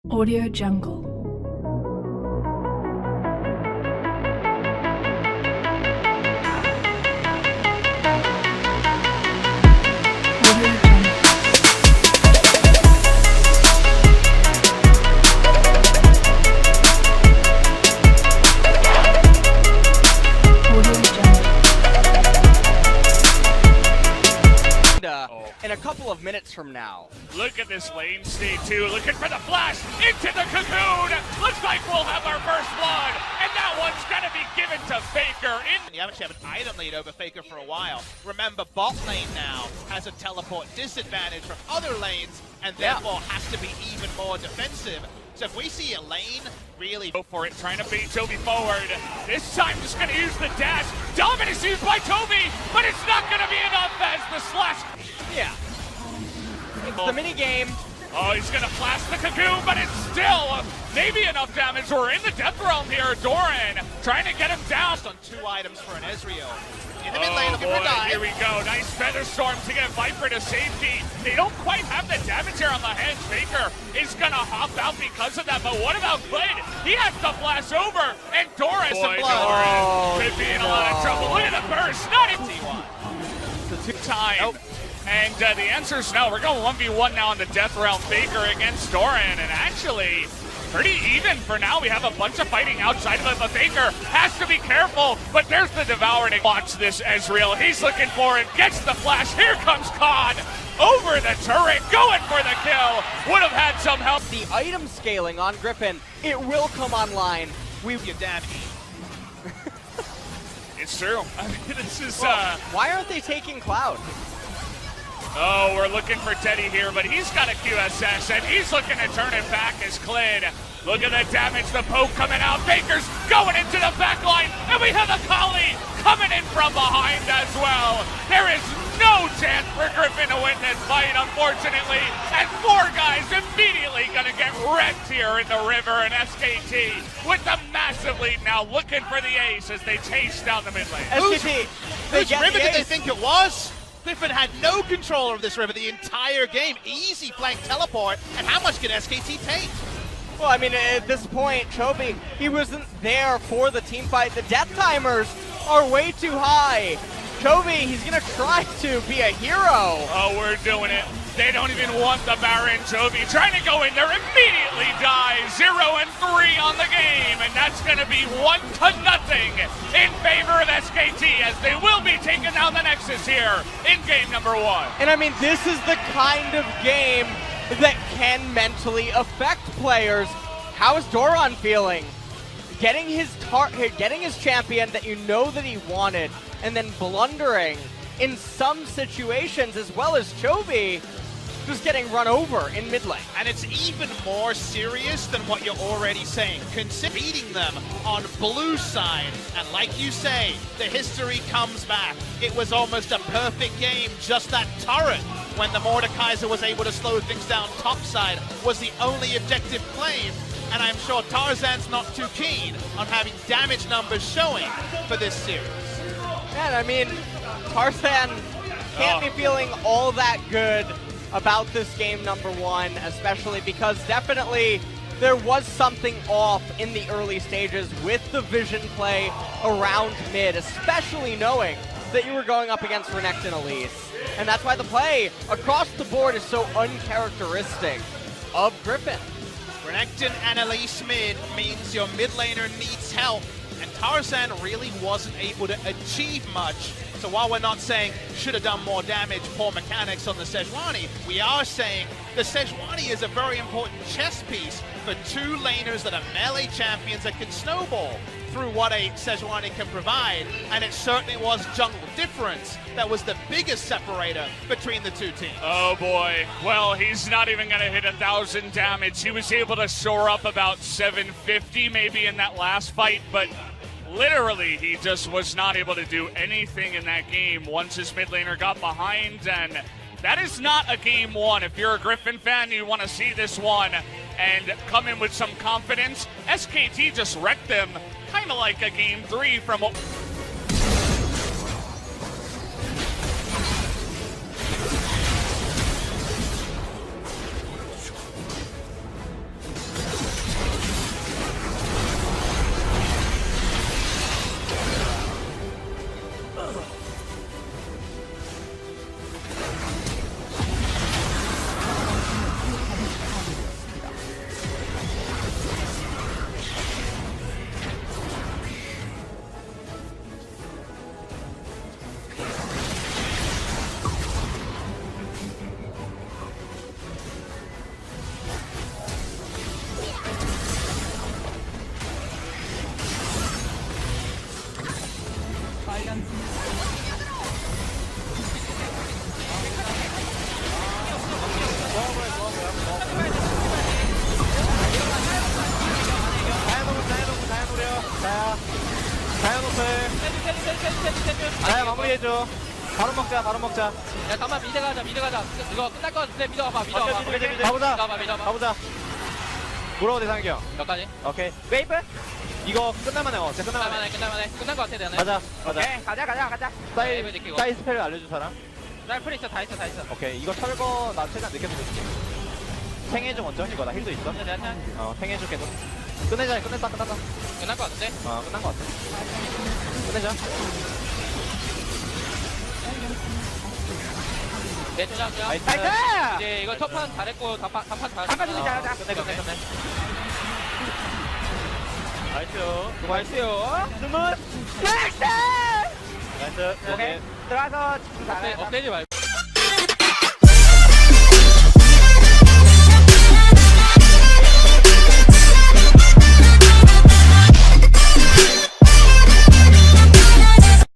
Audio Jungle. Audio Jungle. Audio Jungle. In a couple of minutes from now. Look at this lane state too, looking for the flash into the cocoon. Looks like we'll have our first blood, and that one's gonna be given to Faker. You haven't have an item lead over Faker for a while. Remember, bot lane now has a teleport disadvantage from other lanes, and therefore has to be even more defensive. So if we see a lane really Go for it, trying to bait Toby forward. This time just gonna use the dash. Dominance used by Toby, but it's not gonna be enough as the slash. Yeah. It's the mini game. Oh, he's gonna flash the cocoon, but it's still maybe enough damage. We're in the death realm here. Doran trying to get him down. on 2 items for an Ezreal. In the mid lane, looking boy, for a dive. here we go. Nice Feather Storm to get Viper to safety. They don't quite have the damage here on the hedge. Faker is gonna hop out because of that, but what about Glid? He has to flash over, and Doran could be in a lot of trouble. Look at the burst, not in T1. the time. And the answer is no. We're going 1v1 now in the Death Realm. Faker against Doran, and actually pretty even for now. We have a bunch of fighting outside of it, but Faker has to be careful. But there's the Devourer. Watch this, Ezreal. He's looking for it, gets the flash. Here comes Khan over the turret, going for the kill. Would have had some help. The item scaling on Griffin, it will come online. You damn It's true. I mean, this is Why aren't they taking Cloud? Oh, we're looking for Teddy here, but he's got a QSS, and he's looking to turn it back as Clid. Look at the damage, the poke coming out. Baker's going into the back line, and we have a Kali coming in from behind as well. There is no chance for Griffin to win this fight, unfortunately, and 4 guys immediately going to get wrecked here in the river, and SKT with the massive lead now, looking for the ace as they chase down the mid lane. SKT, they Whose get river the did they ace. think it was? Griffin had no control of this river the entire game. Easy flank teleport, and how much can SKT take? Well, I mean, at this point, Chobi, he wasn't there for the team fight. The death timers are way too high. Chobi, he's gonna try to be a hero. Oh, we're doing it. They don't even want the Baron. Jovi trying to go in there, immediately dies. 0-3 on the game, and that's going to be 1-0 in favor of SKT as they will be taking down the Nexus here in game number 1. And I mean, this is the kind of game that can mentally affect players. How is Doran feeling? Getting his champion that you know that he wanted, and then blundering in some situations, as well as Chobi just getting run over in mid lane. And it's even more serious than what you're already saying. Consider beating them on blue side, and like you say, the history comes back. It was almost a perfect game. Just that turret, when the Mordekaiser was able to slow things down topside, was the only objective claim. And I'm sure Tarzan's not too keen on having damage numbers showing for this series. And I mean, Tarzan can't be feeling all that good about this game number 1, especially because definitely there was something off in the early stages with the vision play around mid, especially knowing that you were going up against Renekton and Elise. And that's why the play across the board is so uncharacteristic of Griffin. Renekton and Elise mid means your mid laner needs help, and Tarzan really wasn't able to achieve much. So while we're not saying should have done more damage, poor mechanics on the Sejuani, we are saying the Sejuani is a very important chess piece for 2 laners that are melee champions that can snowball through what a Sejuani can provide, and it certainly was jungle difference that was the biggest separator between the 2 teams. Oh boy, well, he's not even going to hit 1,000 damage. He was able to shore up about 750 maybe in that last fight, but literally, he just was not able to do anything in that game once his mid laner got behind, and that is not a game 1. If you're a Griffin fan, you want to see this one and come in with some confidence. SKT just wrecked them, kind of like a game 3 from 자 마무리해줘. 바로 먹자 바로 먹자. 야 잠깐만 미드 가자 이거 끝날 것 같은데 미드 가봐 가보자 미드 가봐 가보자. 물어보 대상이 형. 몇 가지? 오케이. 웨이브? 이거 끝날만해. 진짜 끝날만해. 끝난 것 같아 내가 가자. 오케이, 가자. 웨이브 느끼고. 사이 스펠 알려줄 사람? 라이플 있어 다 있어 오케이. 이거 철거 나 최대한 늦게 보내줄게. 탱해줘 먼저. 이거 나 힐도 있어. 탱해줘 계속. 끝내자. 끝났다. 끝날 것 같은데? 끝난 거 같아. 끝내자. 내 조작이야 나이스. 이제 이거 첫판 잘했고 단판 잘했어 끝내. 나이스. 나이스요 나이스. 오케이. 들어가서 업데이트 말고